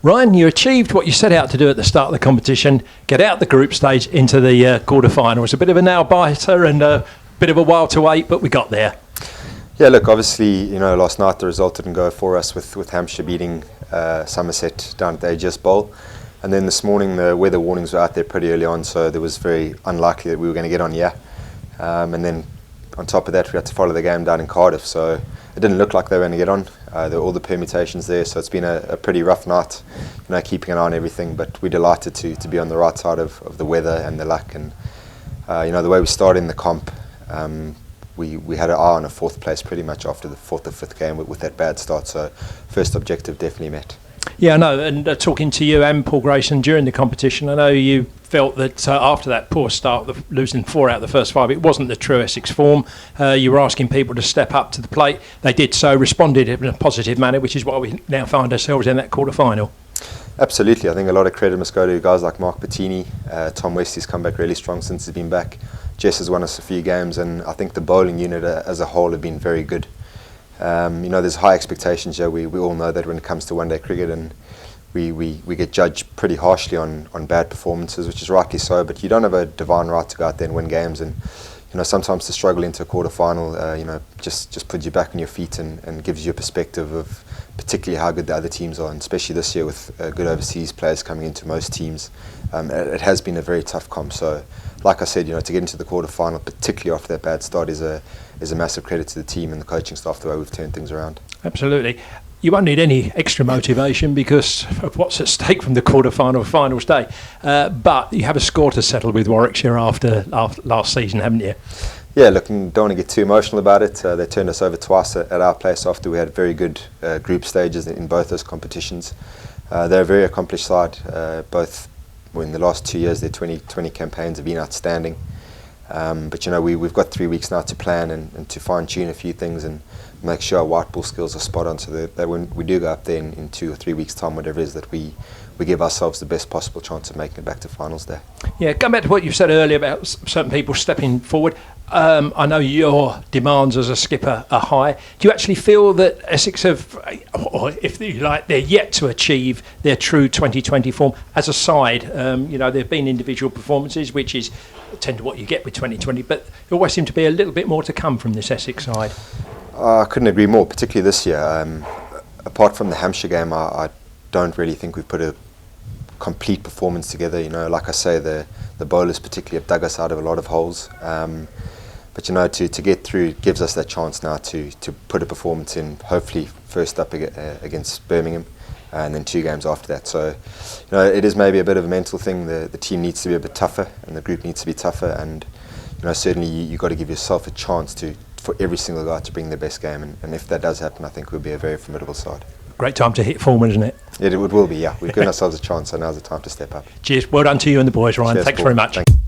Ryan, you achieved what you set out to do at the start of the competition, get out the group stage into the quarter-finals. A bit of a nail-biter and a bit of a while to wait, but we got there. Yeah, look, obviously, last night the result didn't go for us with Hampshire beating Somerset down at the Aegis Bowl. And then this morning the weather warnings were out there pretty early on, so it was very unlikely that we were going to get on here. And then on top of that, we had to follow the game down in Cardiff, so it didn't look like they were going to get on. There were all the permutations there, so it's been a pretty rough night, keeping an eye on everything. But we're delighted to be on the right side of the weather and the luck. And the way we started in the comp, we had an eye on a fourth place pretty much after the fourth or fifth game with that bad start. So first objective definitely met. Yeah, I know. And talking to you and Paul Grayson during the competition, I know you felt that after that poor start, losing 4 out of the first 5, it wasn't the true Essex form. You were asking people to step up to the plate. They did so, responded in a positive manner, which is why we now find ourselves in that quarter-final. Absolutely. I think a lot of credit must go to guys like Mark Bettini. Tom West's come back really strong since he's been back. Jess has won us a few games, and I think the bowling unit as a whole have been very good. There's high expectations here. We all know that when it comes to one-day cricket, and we get judged pretty harshly on bad performances, which is rightly so, but you don't have a divine right to go out there and win games. And sometimes to struggle into a quarter-final just puts you back on your feet and gives you a perspective of particularly how good the other teams are, and especially this year with good overseas players coming into most teams. It has been a very tough comp, so like I said, to get into the quarter-final, particularly after that bad start, is a massive credit to the team and the coaching staff, the way we've turned things around. Absolutely. You won't need any extra motivation because of what's at stake from the quarter-final finals day. But you have a score to settle with Warwickshire after last season, haven't you? Yeah, look, don't want to get too emotional about it. They turned us over twice at our place after we had very good group stages in both those competitions. They're a very accomplished side. Both in the last 2 years, their 2020 campaigns have been outstanding. But we've got 3 weeks now to plan and to fine-tune a few things and make sure our white ball skills are spot on, so that when we do go up there in 2 or 3 weeks' time, whatever it is, that we give ourselves the best possible chance of making it back to finals day. Yeah, going back to what you said earlier about certain people stepping forward, I know your demands as a skipper are high. Do you actually feel that Essex have, or if you like, they're yet to achieve their true 2020 form as a side? There have been individual performances, which is tend to what you get with 2020, but there always seem to be a little bit more to come from this Essex side. I couldn't agree more, particularly this year. Apart from the Hampshire game, I don't really think we've put a complete performance together. Like I say, the bowlers particularly have dug us out of a lot of holes. But to get through gives us that chance now to put a performance in, hopefully first up against Birmingham, and then 2 games after that. So it is maybe a bit of a mental thing. The team needs to be a bit tougher, and the group needs to be tougher, and certainly you've got to give yourself a chance for every single guy to bring their best game, and if that does happen, I think we'll be a very formidable side. Great time to hit form, isn't it? It will be, yeah. We've given ourselves a chance, so now's the time to step up. Cheers. Well done to you and the boys, Ryan. Cheers, Thanks Paul. very much. Thanks.